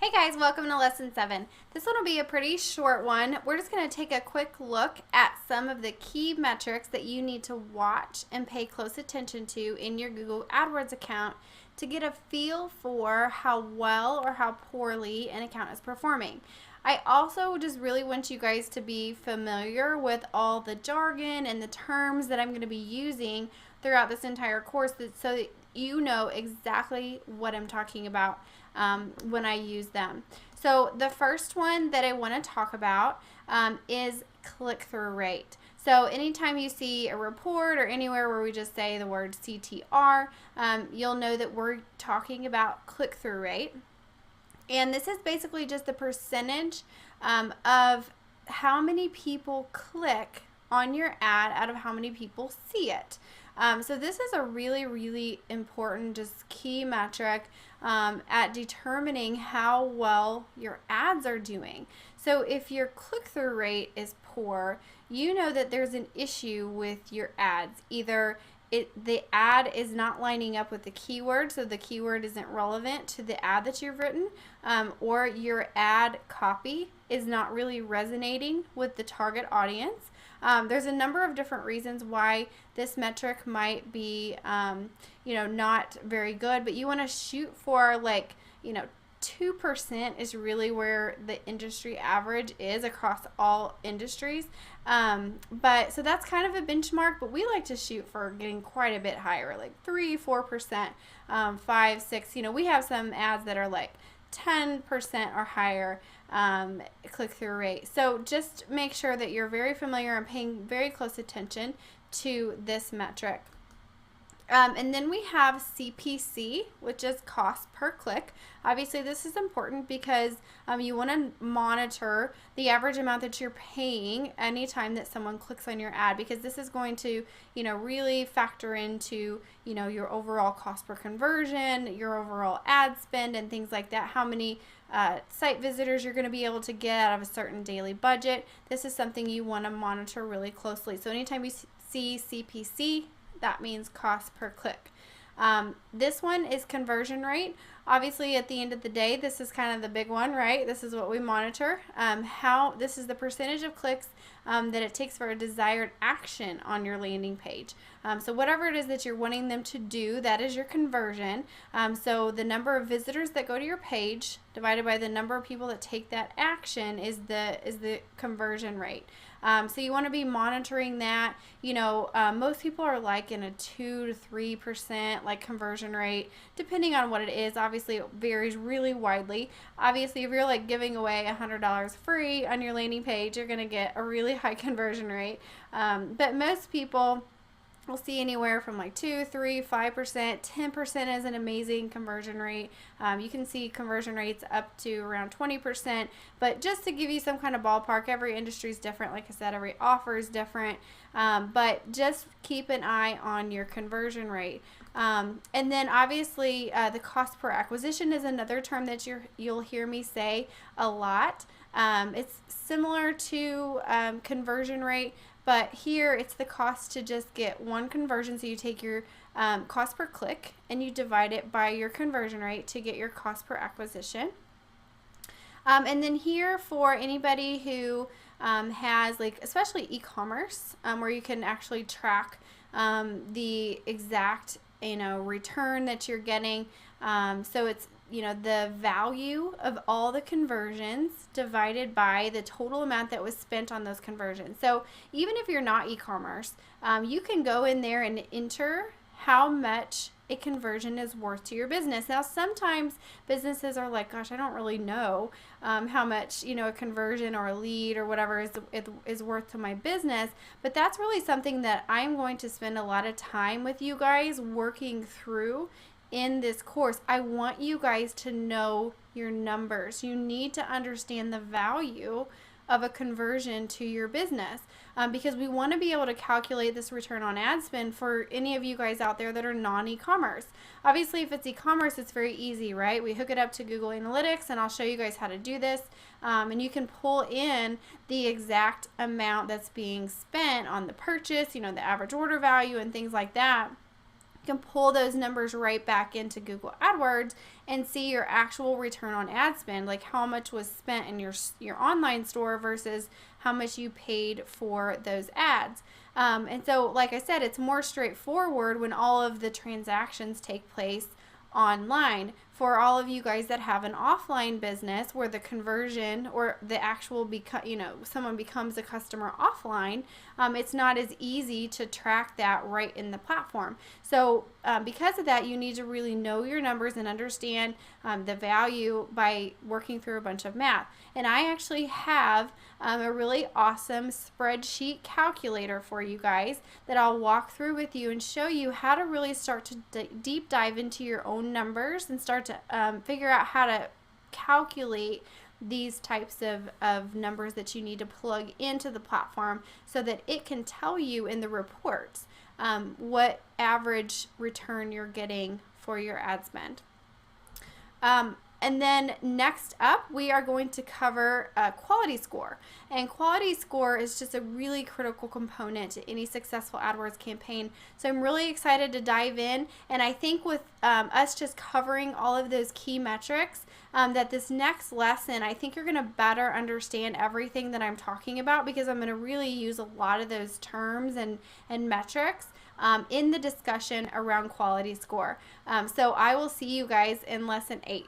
Hey guys, welcome to lesson 7. This one will be a pretty short one. We're just going to take a quick look at some of the key metrics that you need to watch and pay close attention to in your Google AdWords account to get a feel for how well or how poorly an account is performing. I also just really want you guys to be familiar with all the jargon and the terms that I'm going to be using throughout this entire course so that you know exactly what I'm talking about when I use them. So the first one that I want to talk about is click-through rate. So anytime you see a report or anywhere where we just say the word CTR, you'll know that we're talking about click-through rate. And this is basically just the percentage of how many people click on your ad out of how many people see it. So this is a really, really important just key metric at determining how well your ads are doing. So if your click-through rate is poor, you know that there's an issue with your ads. Either the ad is not lining up with the keyword, so the keyword isn't relevant to the ad that you've written, or your ad copy is not really resonating with the target audience. There's a number of different reasons why this metric might be, not very good, but you want to shoot for 2% is really where the industry average is across all industries. So that's kind of a benchmark, but we like to shoot for getting quite a bit higher, like 3-4%, 5-6. We have some ads that are like 10% or higher click-through rate. So just make sure that you're very familiar and paying very close attention to this metric. And then we have CPC, which is cost per click. Obviously, this is important because you want to monitor the average amount that you're paying anytime that someone clicks on your ad, because this is going to, really factor into, your overall cost per conversion, your overall ad spend, and things like that. How many site visitors you're going to be able to get out of a certain daily budget. This is something you want to monitor really closely. So anytime you see CPC, that means cost per click. This one is conversion rate. Obviously, at the end of the day, this is kind of the big one, right? This is what we monitor. This is the percentage of clicks that it takes for a desired action on your landing page. So whatever it is that you're wanting them to do, that is your conversion. So the number of visitors that go to your page divided by the number of people that take that action is the conversion rate. So you want to be monitoring that. Most people are like in a 2 to 3% conversion rate, depending on what it is. Obviously, it varies really widely. Obviously, if you're giving away $100 free on your landing page, you're going to get a really high conversion rate. But most people we'll see anywhere from 2, 3, 5%. 10% is an amazing conversion rate. You can see conversion rates up to around 20%. But just to give you some kind of ballpark, every industry is different. Like I said, every offer is different. But just keep an eye on your conversion rate. And then obviously the cost per acquisition is another term that you'll hear me say a lot. It's similar to conversion rate, but here it's the cost to just get one conversion. So you take your cost per click and you divide it by your conversion rate to get your cost per acquisition. And then here for anybody who has especially e-commerce, where you can actually track the exact return that you're getting. So it's the value of all the conversions divided by the total amount that was spent on those conversions. So even if you're not e-commerce, you can go in there and enter how much a conversion is worth to your business. Now, sometimes businesses are like, gosh, I don't really know how much, a conversion or a lead or whatever is worth to my business. But that's really something that I'm going to spend a lot of time with you guys working through in this course. I want you guys to know your numbers. You need to understand the value of a conversion to your business because we want to be able to calculate this return on ad spend for any of you guys out there that are non-e-commerce. Obviously, if it's e-commerce, it's very easy, right? We hook it up to Google Analytics, and I'll show you guys how to do this. And you can pull in the exact amount that's being spent on the purchase, the average order value and things like that. You can pull those numbers right back into Google AdWords and see your actual return on ad spend, like how much was spent in your online store versus how much you paid for those ads. And so, like I said, it's more straightforward when all of the transactions take place online. For all of you guys that have an offline business where the conversion or the actual someone becomes a customer offline, it's not as easy to track that right in the platform. So because of that, you need to really know your numbers and understand the value by working through a bunch of math. And I actually have a really awesome spreadsheet calculator for you guys that I'll walk through with you and show you how to really start to deep dive into your own numbers and start to figure out how to calculate these types of numbers that you need to plug into the platform so that it can tell you in the reports what average return you're getting for your ad spend. And then next up, we are going to cover quality score. And quality score is just a really critical component to any successful AdWords campaign. So I'm really excited to dive in. And I think with us just covering all of those key metrics, that this next lesson, I think you're going to better understand everything that I'm talking about, because I'm going to really use a lot of those terms and metrics in the discussion around quality score. So I will see you guys in lesson 8.